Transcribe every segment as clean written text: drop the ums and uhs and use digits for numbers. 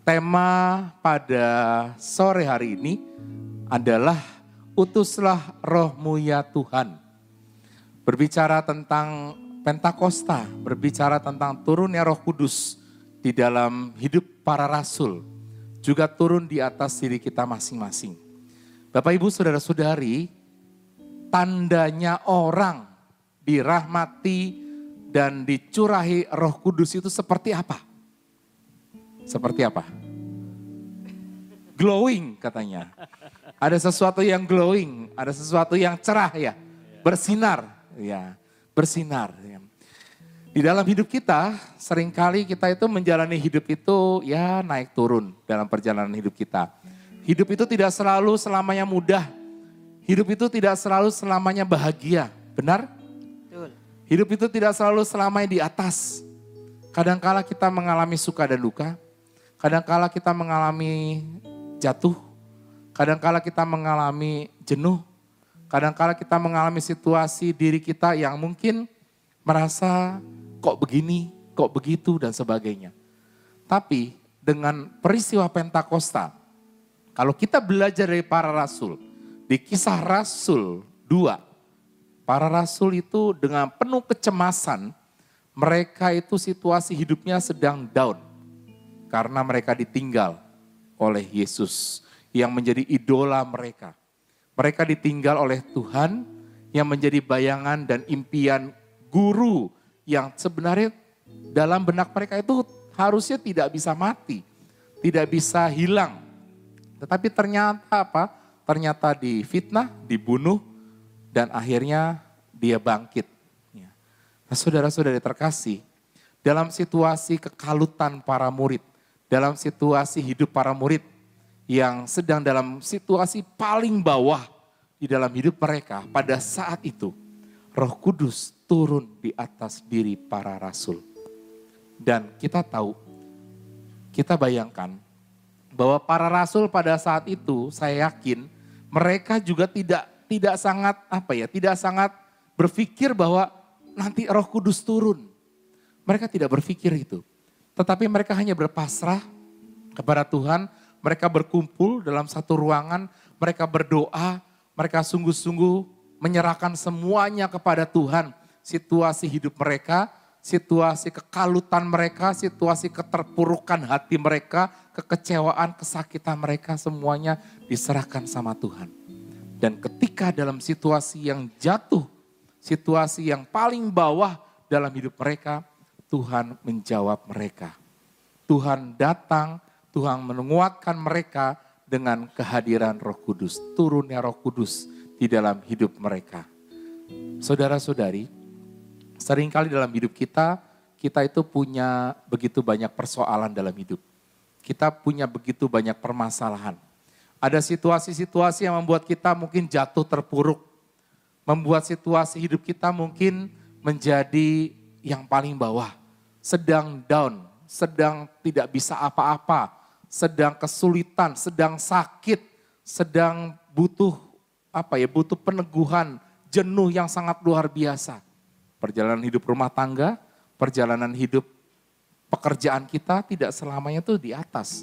Tema pada sore hari ini adalah utuslah rohmu ya Tuhan. Berbicara tentang Pentakosta, berbicara tentang turunnya Roh Kudus di dalam hidup para rasul, juga turun di atas diri kita masing-masing. Bapak Ibu Saudara-saudari, tandanya orang dirahmati dan dicurahi Roh Kudus itu seperti apa? Seperti apa? Glowing katanya. Ada sesuatu yang glowing, ada sesuatu yang cerah ya, bersinar ya, bersinar. Ya. Di dalam hidup kita, seringkali kita itu menjalani hidup itu ya naik turun dalam perjalanan hidup kita. Hidup itu tidak selalu selamanya mudah. Hidup itu tidak selalu selamanya bahagia, benar? Betul. Hidup itu tidak selalu selamanya di atas. Kadangkala kita mengalami suka dan duka. Kadangkala kita mengalami jatuh, kadangkala kita mengalami jenuh, kadangkala kita mengalami situasi diri kita yang mungkin merasa kok begini, kok begitu dan sebagainya. Tapi dengan peristiwa Pentakosta, kalau kita belajar dari para rasul, di Kisah Rasul 2, para rasul itu dengan penuh kecemasan, mereka itu situasi hidupnya sedang down. Karena mereka ditinggal oleh Yesus yang menjadi idola mereka. Mereka ditinggal oleh Tuhan yang menjadi bayangan dan impian guru yang sebenarnya dalam benak mereka itu harusnya tidak bisa mati, tidak bisa hilang. Tetapi ternyata apa? Ternyata difitnah, dibunuh, dan akhirnya dia bangkit. Nah, saudara-saudari terkasih, dalam situasi kekalutan para murid, dalam situasi hidup para murid yang sedang dalam situasi paling bawah di dalam hidup mereka, pada saat itu Roh Kudus turun di atas diri para rasul. Dan kita tahu, kita bayangkan bahwa para rasul pada saat itu, saya yakin mereka juga tidak sangat berpikir bahwa nanti Roh Kudus turun. Mereka tidak berpikir itu. Tetapi mereka hanya berpasrah kepada Tuhan, mereka berkumpul dalam satu ruangan, mereka berdoa, mereka sungguh-sungguh menyerahkan semuanya kepada Tuhan. Situasi hidup mereka, situasi kekalutan mereka, situasi keterpurukan hati mereka, kekecewaan, kesakitan mereka semuanya diserahkan sama Tuhan. Dan ketika dalam situasi yang jatuh, situasi yang paling bawah dalam hidup mereka, Tuhan menjawab mereka. Tuhan datang, Tuhan menguatkan mereka dengan kehadiran Roh Kudus. Turunnya Roh Kudus di dalam hidup mereka. Saudara-saudari, seringkali dalam hidup kita itu punya begitu banyak persoalan dalam hidup. Kita punya begitu banyak permasalahan. Ada situasi-situasi yang membuat kita mungkin jatuh terpuruk. Membuat situasi hidup kita mungkin menjadi yang paling bawah, sedang down, sedang tidak bisa apa-apa, sedang kesulitan, sedang sakit, sedang butuh peneguhan, jenuh yang sangat luar biasa. Perjalanan hidup rumah tangga, perjalanan hidup pekerjaan kita tidak selamanya itu di atas.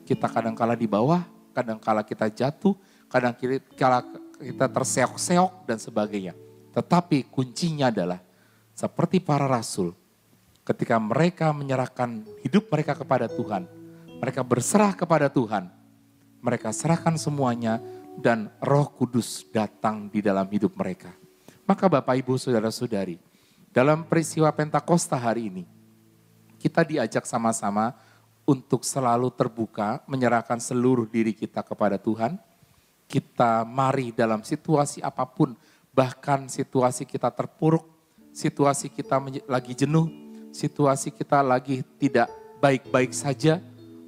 Kita kadang-kala di bawah, kadang-kala kita jatuh, kadang-kala kita terseok-seok dan sebagainya. Tetapi kuncinya adalah seperti para rasul, ketika mereka menyerahkan hidup mereka kepada Tuhan, mereka berserah kepada Tuhan, mereka serahkan semuanya dan Roh Kudus datang di dalam hidup mereka. Maka Bapak Ibu Saudara-saudari, dalam peristiwa Pentakosta hari ini, kita diajak sama-sama untuk selalu terbuka, menyerahkan seluruh diri kita kepada Tuhan. Kita mari dalam situasi apapun, bahkan situasi kita terpuruk, situasi kita lagi jenuh, situasi kita lagi tidak baik-baik saja,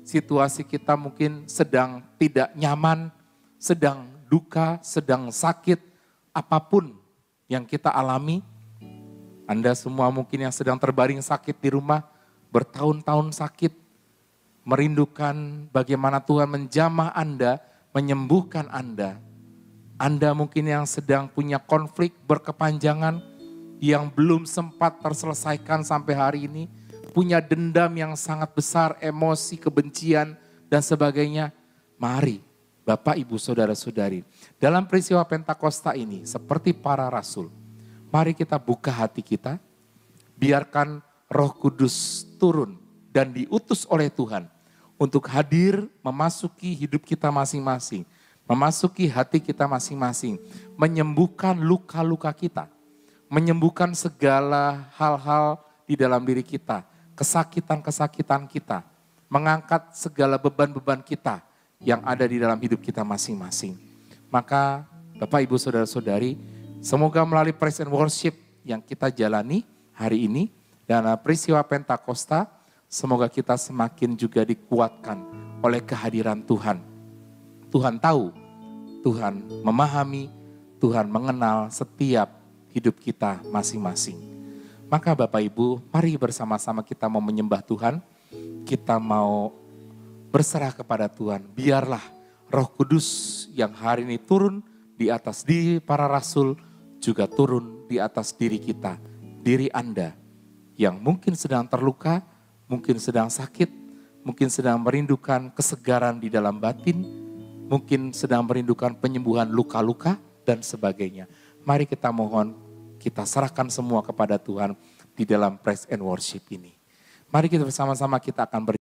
situasi kita mungkin sedang tidak nyaman, sedang duka, sedang sakit, apapun yang kita alami. Anda semua mungkin yang sedang terbaring sakit di rumah, bertahun-tahun sakit, merindukan bagaimana Tuhan menjamah Anda, menyembuhkan Anda. Anda mungkin yang sedang punya konflik berkepanjangan, yang belum sempat terselesaikan sampai hari ini, punya dendam yang sangat besar, emosi, kebencian, dan sebagainya. Mari Bapak, Ibu, Saudara-saudari, dalam peristiwa Pentakosta ini seperti para rasul, mari kita buka hati kita, biarkan Roh Kudus turun dan diutus oleh Tuhan untuk hadir memasuki hidup kita masing-masing, memasuki hati kita masing-masing, menyembuhkan luka-luka kita, menyembuhkan segala hal-hal di dalam diri kita, kesakitan-kesakitan kita, mengangkat segala beban-beban kita yang ada di dalam hidup kita masing-masing. Maka Bapak, Ibu, Saudara-saudari, semoga melalui praise and worship yang kita jalani hari ini dan peristiwa Pentakosta, semoga kita semakin juga dikuatkan oleh kehadiran Tuhan. Tuhan tahu, Tuhan memahami, Tuhan mengenal setiap hidup kita masing-masing. Maka Bapak Ibu, mari bersama-sama kita mau menyembah Tuhan, kita mau berserah kepada Tuhan. Biarlah Roh Kudus yang hari ini turun di atas diri para rasul, juga turun di atas diri kita, diri Anda yang mungkin sedang terluka, mungkin sedang sakit, mungkin sedang merindukan kesegaran di dalam batin, mungkin sedang merindukan penyembuhan luka-luka dan sebagainya. Mari kita mohon, kita serahkan semua kepada Tuhan di dalam praise and worship ini. Mari kita bersama-sama kita akan